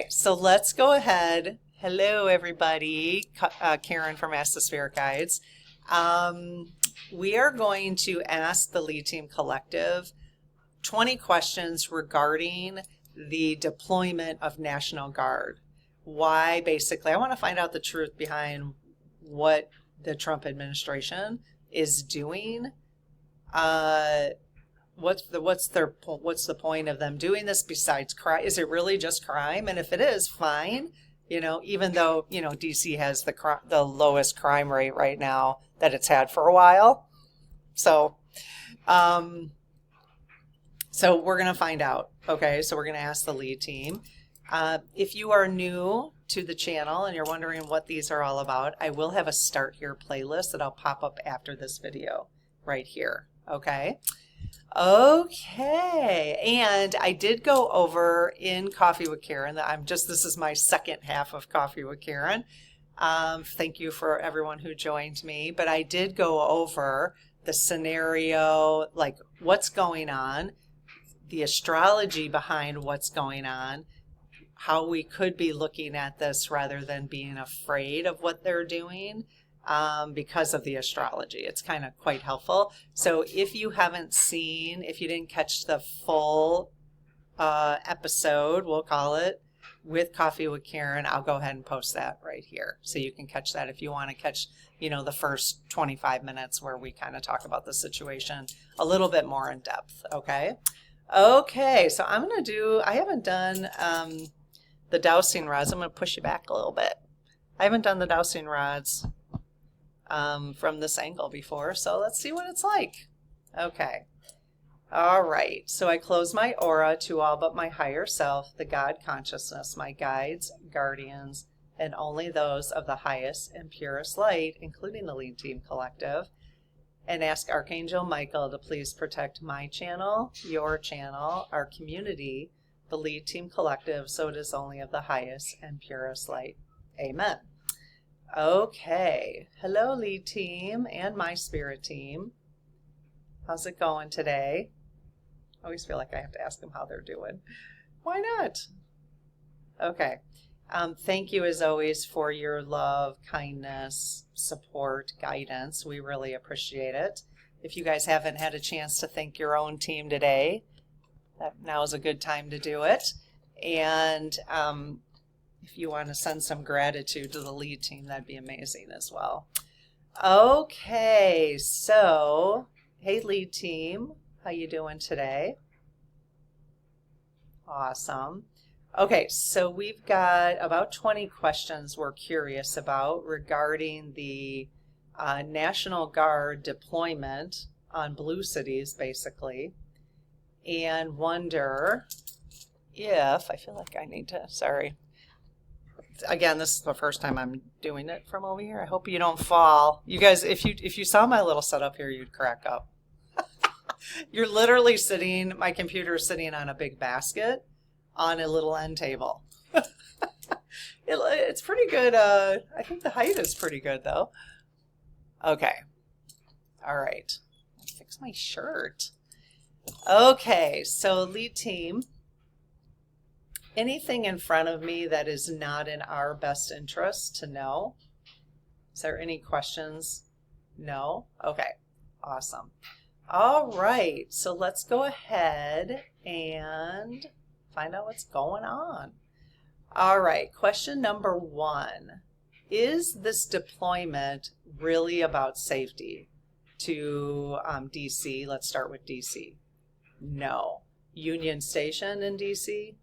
Okay, so let's go ahead. Hello, everybody. Karen from Ask the Spirit Guides. We are going to ask the Lead Team Collective 20 questions regarding the deployment of National Guard. Why, basically, I want to find out the truth behind what the Trump administration is doing. What's the point of them doing this besides crime? Is it really just crime? And if it is, fine. Even though, DC has the lowest crime rate right now that it's had for a while. So we're going to find out. Okay, so we're going to ask the lead team. If you are new to the channel and you're wondering what these are all about, I will have a Start Here playlist that'll pop up after this video right here. Okay. Okay, and I did go over in Coffee with Karen that this is my second half of Coffee with Karen. Thank you for everyone who joined me, but I did go over the scenario, like what's going on, the astrology behind what's going on, how we could be looking at this rather than being afraid of what they're doing. Because of the astrology. It's kind of quite helpful. So if you didn't catch the full episode, we'll call it, with Coffee with Karen, I'll go ahead and post that right here. So you can catch that if you want to catch, the first 25 minutes where we kind of talk about the situation a little bit more in depth. Okay. Okay. So I haven't done the dowsing rods. I'm going to push you back a little bit. I haven't done the dowsing rods from this angle before, so let's see what it's like. Okay. All right. So I close my aura to all but my higher self, the God consciousness, my guides, guardians, and only those of the highest and purest light, including the Lead Team Collective, and ask Archangel Michael to please protect my channel, your channel, our community, the Lead Team Collective, so it is only of the highest and purest light. Amen. Okay. Hello, Lead Team and my Spirit Team. How's it going today? I always feel like I have to ask them how they're doing. Why not? Okay. Thank you, as always, for your love, kindness, support, guidance. We really appreciate it. If you guys haven't had a chance to thank your own team today, now is a good time to do it. And if you want to send some gratitude to the lead team, that'd be amazing as well. Okay, so, hey lead team, how you doing today? Awesome. Okay, so we've got about 20 questions we're curious about regarding the National Guard deployment on blue cities, basically, and wonder if, I feel like I need to, sorry. Again, this is the first time I'm doing it from over here. I hope you don't fall. You guys, if you saw my little setup here, you'd crack up. You're literally my computer is sitting on a big basket on a little end table. It's pretty good. I think the height is pretty good, though. Okay. All right. Let's fix my shirt. Okay, so lead team. Anything in front of me that is not in our best interest to know? Is there any questions? No? Okay, awesome. All right, so let's go ahead and find out what's going on. All right, question number 1. Is this deployment really about safety to DC? Let's start with DC. No. Union Station in DC?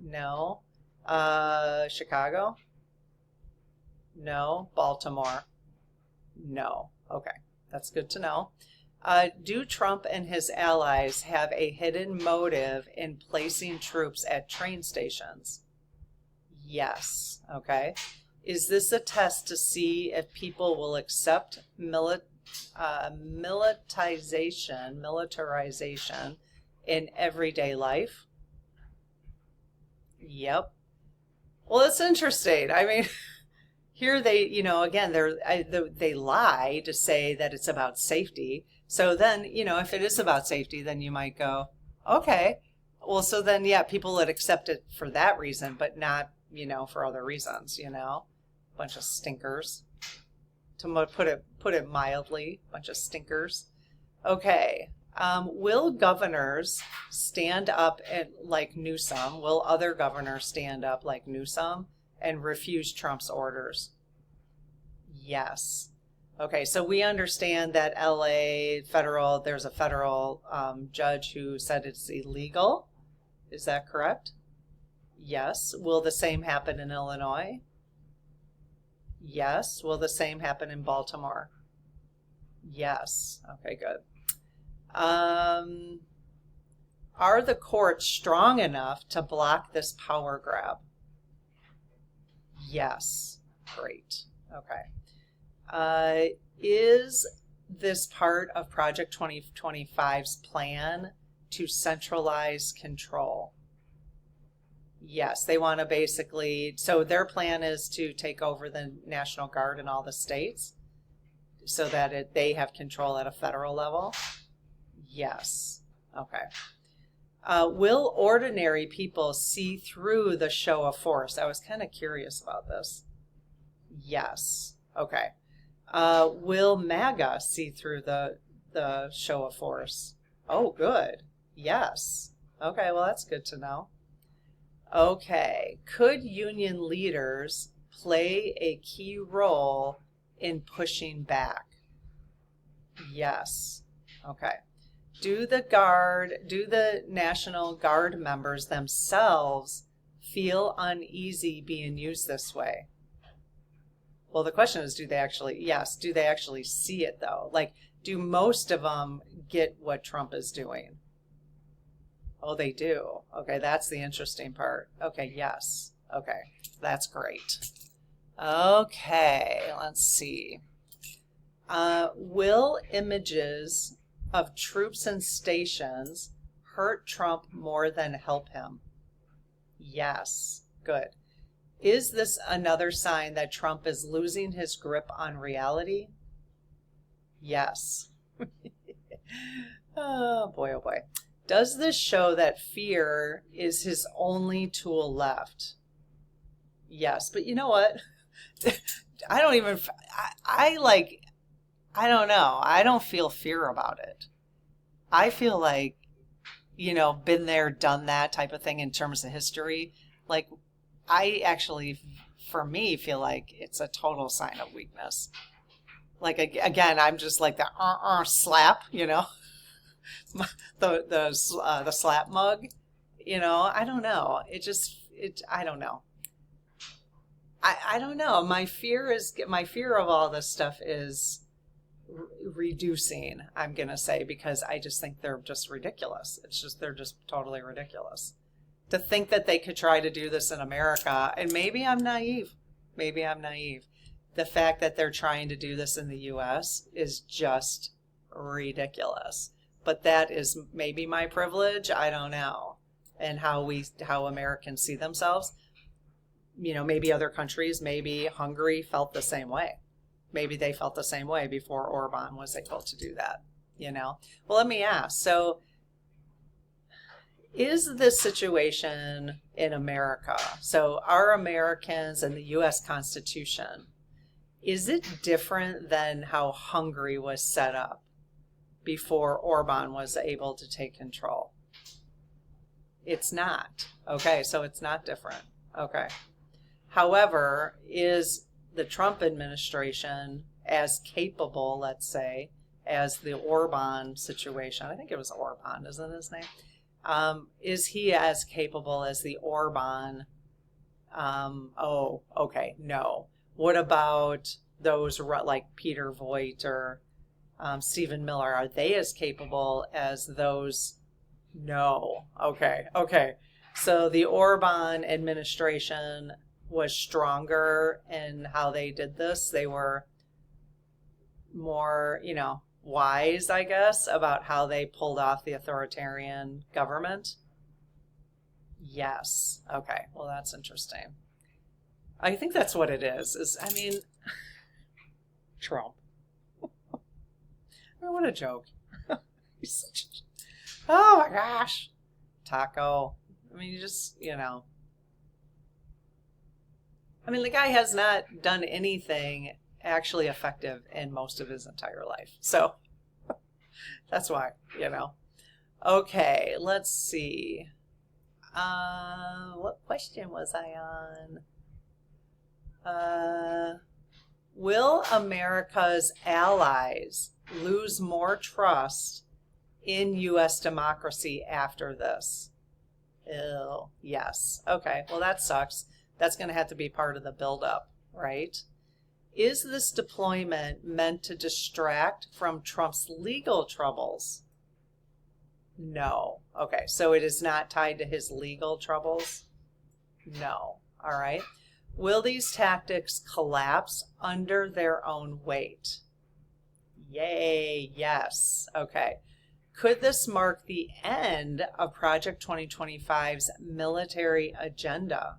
No. Chicago? No. Baltimore? No. Okay, that's good to know. Do Trump and his allies have a hidden motive in placing troops at train stations? Yes. Okay. Is this a test to see if people will accept militarization in everyday life? Yep. Well, it's interesting. I mean, here they, again, they lie to say that it's about safety. So then, if it is about safety, then you might go, okay, Well, so then, yeah, people would accept it for that reason, but not, for other reasons, bunch of stinkers. Put it mildly, bunch of stinkers. Okay. Will governors stand up like Newsom? Will other governors stand up like Newsom and refuse Trump's orders? Yes. Okay, so we understand that there's a federal judge who said it's illegal. Is that correct? Yes. Will the same happen in Illinois? Yes. Will the same happen in Baltimore? Yes. Okay, good. Are the courts strong enough to block this power grab? Yes. Great. Okay. Is this part of Project 2025's plan to centralize control? Yes, they want to basically, so their plan is to take over the National Guard in all the states so that they have control at a federal level. Yes. Okay. Will ordinary people see through the show of force? I was kind of curious about this. Yes. Okay. Will MAGA see through the show of force? Oh, good. Yes. Okay, well, that's good to know. Okay. Could union leaders play a key role in pushing back? Yes. Okay. Do the National Guard members themselves feel uneasy being used this way? Well, the question is, do they actually see it though? Like, do most of them get what Trump is doing? Oh, they do. Okay, that's the interesting part. Okay, yes. Okay, that's great. Okay, let's see. Will images of troops and stations hurt Trump more than help him? Yes. Good. Is this another sign that Trump is losing his grip on reality? Yes. Oh boy, oh boy. Does this show that fear is his only tool left? Yes, but you know what? I don't know. I don't feel fear about it. I feel like, been there, done that type of thing in terms of history. Like, I actually, for me, feel like it's a total sign of weakness. Like, again, I'm just like the slap, the slap mug, I don't know. I don't know. I don't know. My fear of all this stuff is reducing, I'm going to say, because I just think they're just ridiculous. They're just totally ridiculous. To think that they could try to do this in America, and maybe I'm naive. The fact that they're trying to do this in the U.S. is just ridiculous. But that is maybe my privilege, I don't know, and how Americans see themselves. Maybe other countries, maybe Hungary felt the same way. Maybe they felt the same way before Orban was able to do that, Well, let me ask, so is this situation in America, so are Americans and the U.S. Constitution, is it different than how Hungary was set up before Orban was able to take control? It's not. Okay, so it's not different. Okay. However, is the Trump administration as capable, let's say, as the Orban situation? I think it was Orban, isn't his name? Is he as capable as the Orban? Okay, no. What about those like Peter Voigt or Stephen Miller? Are they as capable as those? No. Okay. So the Orban administration was stronger in how they did this. They were more, wise, I guess, about how they pulled off the authoritarian government. Yes. Okay. Well, that's interesting. I think that's what it is, Trump. What a joke. Oh my gosh. taco. I mean, you just, I mean, the guy has not done anything actually effective in most of his entire life. So that's why, Okay, let's see. What question was I on? Will America's allies lose more trust in U.S. democracy after this? Ew, yes. Okay, well, that sucks. That's going to have to be part of the buildup, right? Is this deployment meant to distract from Trump's legal troubles? No. Okay, so it is not tied to his legal troubles? No. All right. Will these tactics collapse under their own weight? Yay, yes. Okay. Could this mark the end of Project 2025's military agenda?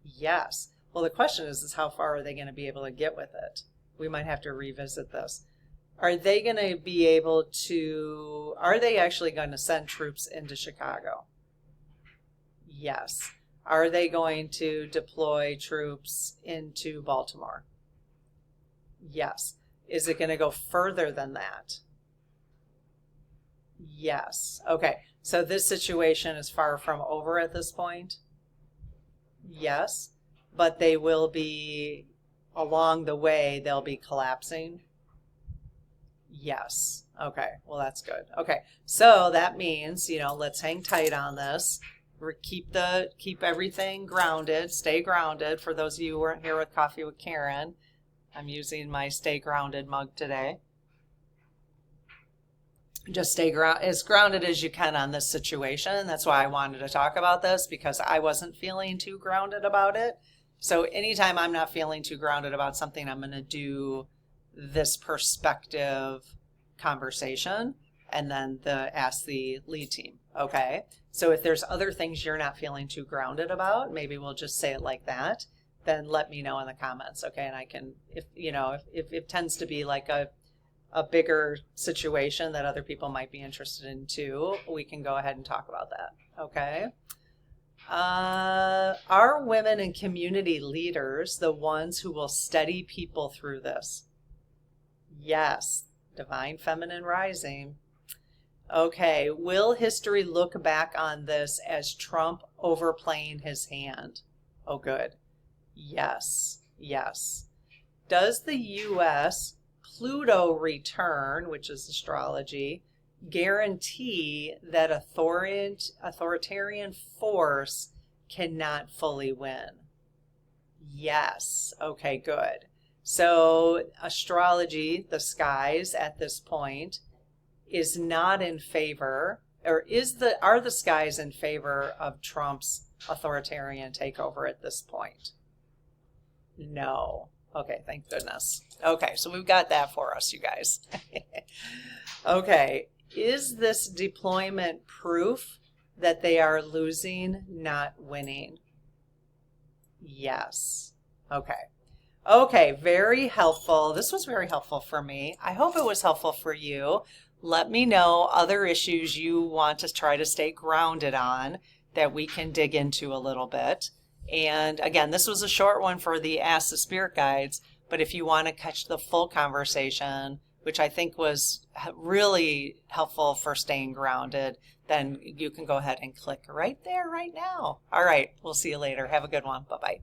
Yes. Well, the question is how far are they going to be able to get with it? We might have to revisit this. Are they going to be able to, are they actually going to send troops into Chicago? Yes. Are they going to deploy troops into Baltimore? Yes. Is it going to go further than that? Yes. Okay. So this situation is far from over at this point? Yes. But they will be, along the way, they'll be collapsing? Yes. Okay. Well, that's good. Okay. So that means, let's hang tight on this. Keep everything grounded. Stay grounded. For those of you who weren't here with Coffee with Karen, I'm using my Stay Grounded mug today. Just stay as grounded as you can on this situation. That's why I wanted to talk about this, because I wasn't feeling too grounded about it. So anytime I'm not feeling too grounded about something, I'm going to do this perspective conversation and then ask the lead team. Okay. So if there's other things you're not feeling too grounded about, maybe we'll just say it like that, then let me know in the comments. Okay. And I can, if it tends to be like a bigger situation that other people might be interested in too, we can go ahead and talk about that. Okay. Are women and community leaders the ones who will steady people through this? Yes. Divine Feminine Rising. Okay. Will history look back on this as Trump overplaying his hand? Oh, good. Yes. Yes. Does the U.S. Pluto return, which is astrology, guarantee that authoritarian force cannot fully win? Yes. Okay, good. So astrology, the skies at this point, is not in favor, or are the skies in favor of Trump's authoritarian takeover at this point? No. Okay, thank goodness. Okay, so we've got that for us, you guys. Okay, is this deployment proof that they are losing, not winning? Yes. Okay. Okay, very helpful. This was very helpful for me. I hope it was helpful for you. Let me know other issues you want to try to stay grounded on that we can dig into a little bit. And again, this was a short one for the Ask the Spirit Guides, but if you want to catch the full conversation, which I think was really helpful for staying grounded, then you can go ahead and click right there right now. All right, we'll see you later. Have a good one. Bye-bye.